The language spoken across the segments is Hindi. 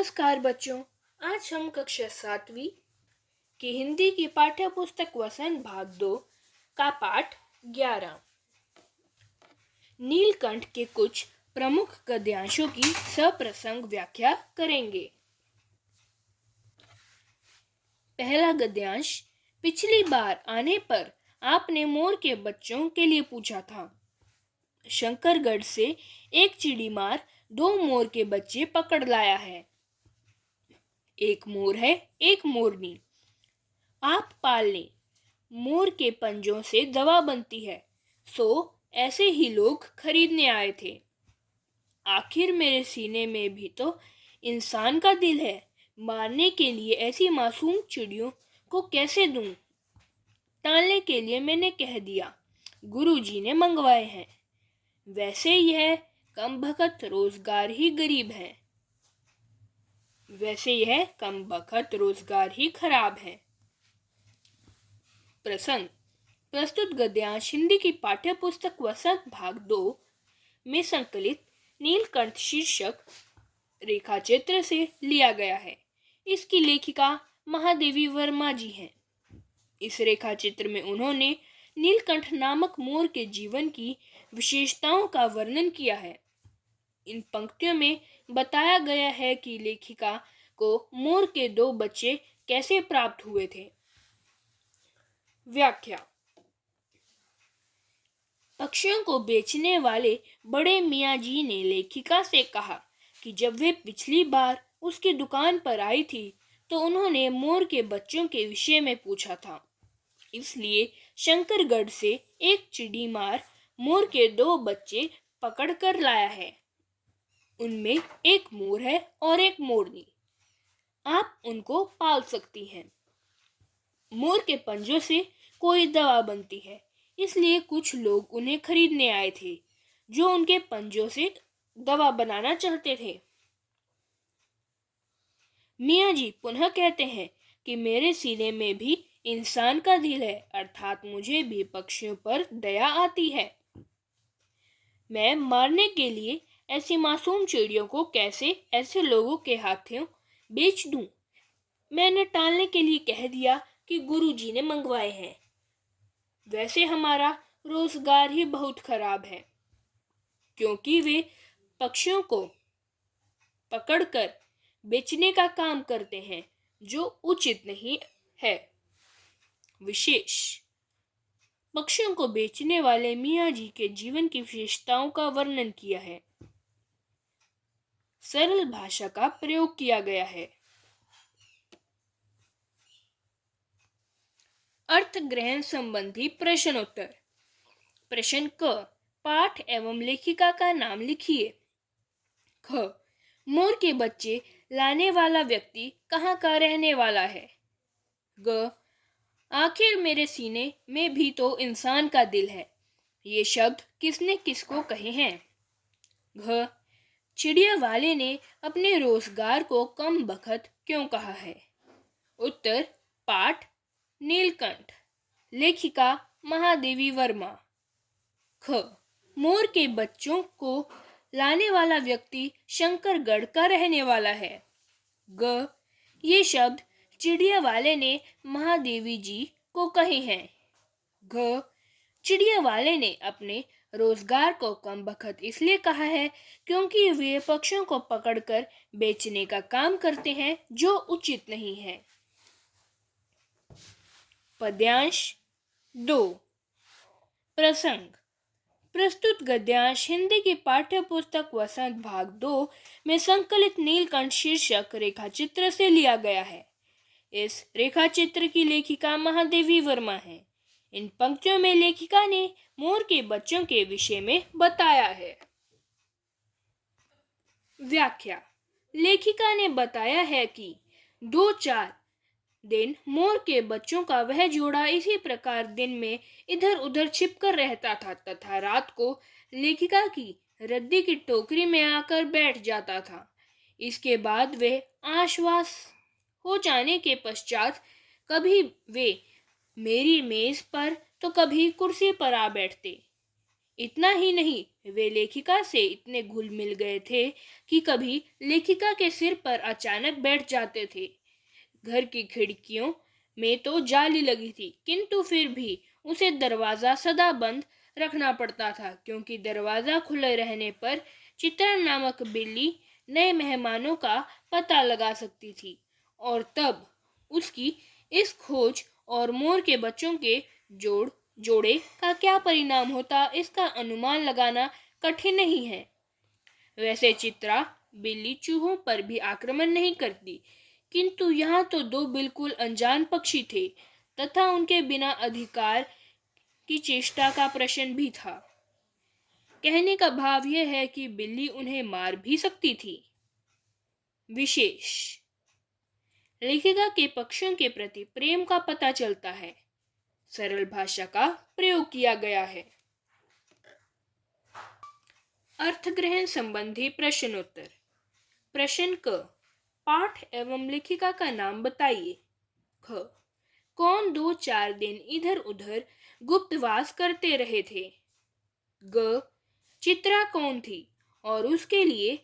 नमस्कार बच्चों। आज हम कक्षा 7वीं की हिंदी की पाठ्य पुस्तक वसंत भाग 2 का पाठ 11 नीलकंठ के कुछ प्रमुख गद्यांशों की सप्रसंग व्याख्या करेंगे। पहला गद्यांश, पिछली बार आने पर आपने मोर के बच्चों के लिए पूछा था। शंकरगढ़ से एक चिड़ीमार 2 मोर के बच्चे पकड़ लाया है। एक मोर है, एक मोरनी। आप पाल लें। मोर के पंजों से दवा बनती है, सो ऐसे ही लोग खरीदने आए थे। आखिर मेरे सीने में भी तो इंसान का दिल है। मारने के लिए ऐसी मासूम चिड़ियों को कैसे दूं? टालने के लिए मैंने कह दिया, गुरुजी ने मंगवाए हैं। वैसे यह कमबख्त रोजगार ही गरीब है। वैसे यह कमबख्त रोजगार ही खराब है। प्रसंग। प्रस्तुत गद्यांश हिंदी की पाठ्य पुस्तक वसंत भाग 2 में संकलित नीलकंठ शीर्षक रेखाचित्र से लिया गया है। इसकी लेखिका महादेवी वर्मा जी हैं। इस रेखाचित्र में उन्होंने नीलकंठ नामक मोर के जीवन की विशेषताओं का वर्णन किया है। इन पंक्तियों में बताया गया है कि लेखिका को मोर के 2 बच्चे कैसे प्राप्त हुए थे। व्याख्या। पक्षियों को बेचने वाले बड़े मियाँ जी ने लेखिका से कहा कि जब वे पिछली बार उसकी दुकान पर आई थी तो उन्होंने मोर के बच्चों के विषय में पूछा था। इसलिए शंकरगढ़ से एक चिड़ीमार मोर के 2 बच्चे पकड़ कर लाया है। उनमें एक मोर है और एक मोरनी। आप उनको पाल सकती हैं। मोर के पंजों से कोई दवा बनती है, इसलिए कुछ लोग उन्हें खरीदने आए थे जो उनके पंजों से दवा बनाना चाहते थे। मियाँ जी पुनः कहते हैं कि मेरे सीने में भी इंसान का दिल है, अर्थात मुझे भी पक्षियों पर दया आती है। मैं मारने के लिए ऐसी मासूम चिड़ियों को कैसे ऐसे लोगों के हाथों बेच दूं? मैंने टालने के लिए कह दिया कि गुरुजी ने मंगवाए हैं। वैसे हमारा रोजगार ही बहुत खराब है, क्योंकि वे पक्षियों को पकड़कर बेचने का काम करते हैं, जो उचित नहीं है। विशेष। पक्षियों को बेचने वाले मियाँ जी के जीवन की विशेषताओं का वर्णन किया है। सरल भाषा का प्रयोग किया गया है। अर्थ ग्रहण संबंधी प्रश्नोत्तर। प्रश्न क, पाठ एवं लेखिका का नाम लिखिए। ख, मोर के बच्चे लाने वाला व्यक्ति कहाँ का रहने वाला है? ग, आखिर मेरे सीने में भी तो इंसान का दिल है। ये शब्द किसने किसको कहे हैं? घ, चिड़िया वाले ने अपने रोजगार को कम बखत क्यों कहा है? उत्तर, पाठ नीलकंठ। लेखिका महादेवी वर्मा। ख, मोर के बच्चों को लाने वाला व्यक्ति शंकरगढ़ का रहने वाला है। ग, ये शब्द चिड़िया वाले ने महादेवी जी को कहे हैं। घ, चिड़िया वाले ने अपने रोजगार को कम बखत इसलिए कहा है क्योंकि वे पक्षियों को पकड़कर बेचने का काम करते हैं, जो उचित नहीं है। पद्यांश 2। प्रसंग। प्रस्तुत गद्यांश हिंदी की पाठ्य पुस्तक वसंत भाग 2 में संकलित नीलकंठ शीर्षक रेखाचित्र से लिया गया है। इस रेखाचित्र की लेखिका महादेवी वर्मा है। इन पंक्तियों में लेखिका ने मोर के बच्चों के विषय में बताया है। व्याख्या। लेखिका ने बताया है कि 2-4 दिन मोर के बच्चों का वह जोड़ा इसी प्रकार दिन में इधर उधर छिपकर रहता था तथा रात को लेखिका की रद्दी की टोकरी में आकर बैठ जाता था। इसके बाद वे आश्वास हो जाने के पश्चात कभी वे मेरी मेज पर तो कभी कुर्सी पर आ बैठते। इतना ही नहीं, वे लेखिका से इतने घुल मिल गए थे कि कभी लेखिका के सिर पर अचानक बैठ जाते थे। घर की खिड़कियों में तो जाली लगी थी, किंतु फिर भी उसे दरवाजा सदा बंद रखना पड़ता था, क्योंकि दरवाजा खुले रहने पर चित्रा नामक बिल्ली नए मेहमानों का पता लगा सकती थी, और तब उसकी इस खोज और मोर के बच्चों के जोड़े का क्या परिणाम होता, इसका अनुमान लगाना कठिन नहीं है। वैसे चित्रा बिल्ली चूहों पर भी आक्रमण नहीं करती, किंतु यहाँ तो दो बिल्कुल अनजान पक्षी थे तथा उनके बिना अधिकार की चेष्टा का प्रश्न भी था। कहने का भाव यह है कि बिल्ली उन्हें मार भी सकती थी। विशेष लेखिका के पक्षियों के प्रति प्रेम का पता चलता है। सरल भाषा का प्रयोग किया गया है। अर्थग्रहण संबंधी प्रश्नोत्तर। प्रश्न क, पाठ एवं लेखिका का नाम बताइए। ख, कौन 2-4 दिन इधर उधर गुप्तवास करते रहे थे। ग, चित्रा कौन थी और उसके लिए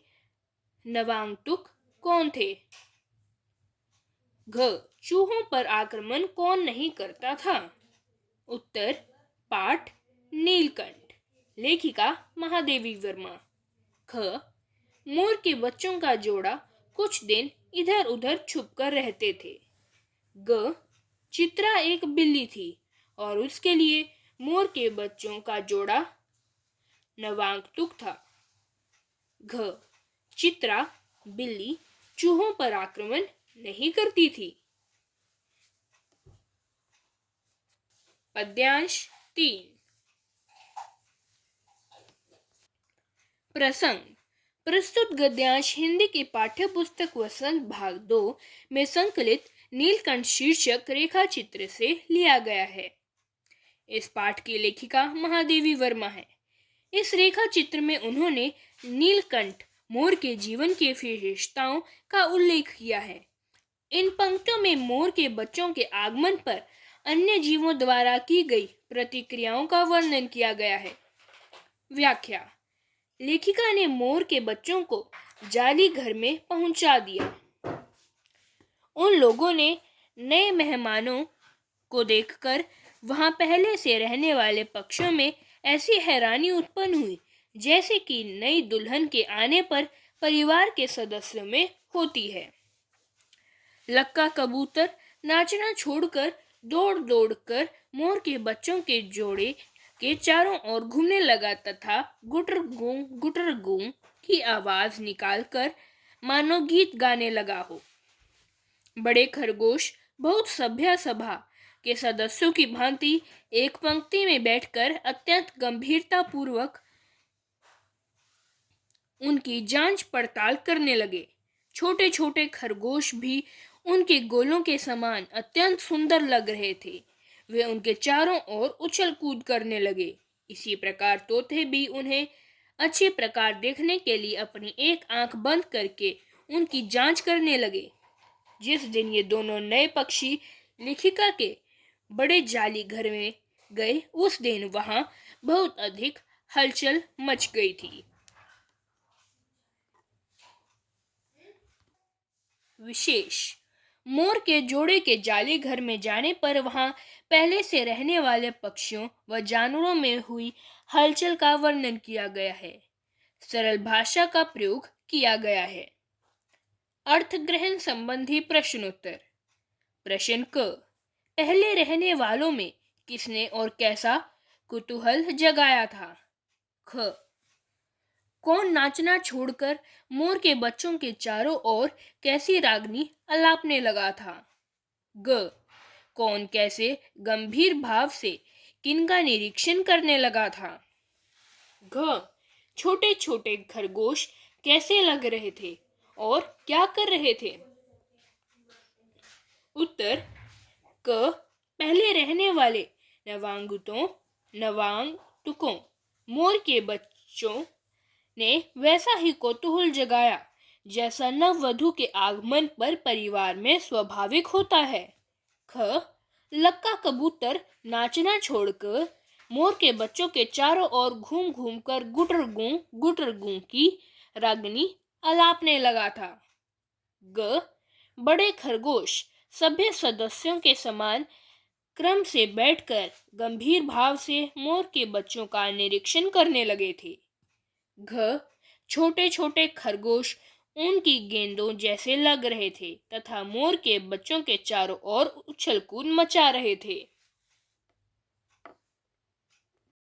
नवांगतुक कौन थे। घ, चूहों पर आक्रमण कौन नहीं करता था। उत्तर, पाठ नीलकंठ, लेखिका महादेवी वर्मा। ख, मोर के बच्चों का जोड़ा कुछ दिन इधर उधर छुपकर रहते थे। ग, चित्रा एक बिल्ली थी और उसके लिए मोर के बच्चों का जोड़ा नवांगतुक था। घ, चित्रा बिल्ली चूहों पर आक्रमण नहीं करती थी। पद्यांश 3। प्रसंग। प्रस्तुत गद्यांश हिंदी की पाठ्य पुस्तक वसंत भाग 2 में संकलित नीलकंठ शीर्षक रेखा चित्र से लिया गया है। इस पाठ की लेखिका महादेवी वर्मा है। इस रेखा चित्र में उन्होंने नीलकंठ मोर के जीवन की विशेषताओं का उल्लेख किया है। इन पंक्तियों में मोर के बच्चों के आगमन पर अन्य जीवों द्वारा की गई प्रतिक्रियाओं का वर्णन किया गया है। व्याख्या। लेखिका ने मोर के बच्चों को जाली घर में पहुंचा दिया। उन लोगों ने नए मेहमानों को देखकर वहां पहले से रहने वाले पक्षियों में ऐसी हैरानी उत्पन्न हुई जैसे कि नई दुल्हन के आने पर परिवार के सदस्यों में होती है। लक्का कबूतर नाचना छोड़कर दौड़ दौड़ कर मोर के बच्चों के जोड़े के चारों ओर घूमने लगा तथा गुटर गूं की आवाज निकालकर मानो गीत गाने लगा हो। बड़े खरगोश बहुत सभ्य सभा के सदस्यों की भांति एक पंक्ति में बैठकर अत्यंत गंभीरता पूर्वक उनकी जांच पड़ताल करने लगे। छोटे छोटे खरगोश भी उनके गोलों के समान अत्यंत सुंदर लग रहे थे। वे उनके चारों ओर उछल कूद करने लगे। इसी प्रकार तोते भी उन्हें अच्छी प्रकार देखने के लिए अपनी एक आंख बंद करके उनकी जांच करने लगे। जिस दिन ये दोनों नए पक्षी लेखिका के बड़े जाली घर में गए, उस दिन वहां बहुत अधिक हलचल मच गई थी। विशेष। मोर के जोड़े के जाली घर में जाने पर वहां पहले से रहने वाले पक्षियों व जानवरों में हुई हलचल का वर्णन किया गया है। सरल भाषा का प्रयोग किया गया है। अर्थग्रहण संबंधी प्रश्नोत्तर। प्रश्न क, पहले रहने वालों में किसने और कैसा कुतूहल जगाया था। ख, कौन नाचना छोड़कर मोर के बच्चों के चारों ओर कैसी रागनी अलापने लगा था। ग, कौन कैसे गंभीर भाव से किनका निरीक्षण करने लगा था। घ, छोटे छोटे खरगोश कैसे लग रहे थे और क्या कर रहे थे। उत्तर, क, पहले रहने वाले नवांगतुकों मोर के बच्चों ने वैसा ही कौतूहल जगाया जैसा नववधू के आगमन पर परिवार में स्वाभाविक होता है। ख, लक्का कबूतर नाचना छोड़कर मोर के बच्चों के चारों ओर घूम घूम कर गुटर गूं की रागनी अलापने लगा था। ग बड़े खरगोश सभ्य सदस्यों के समान क्रम से बैठकर गंभीर भाव से मोर के बच्चों का निरीक्षण करने लगे थे। घ छोटे छोटे खरगोश ऊन की गेंदों जैसे लग रहे थे तथा मोर के बच्चों के चारों ओर उछल कूद मचा रहे थे।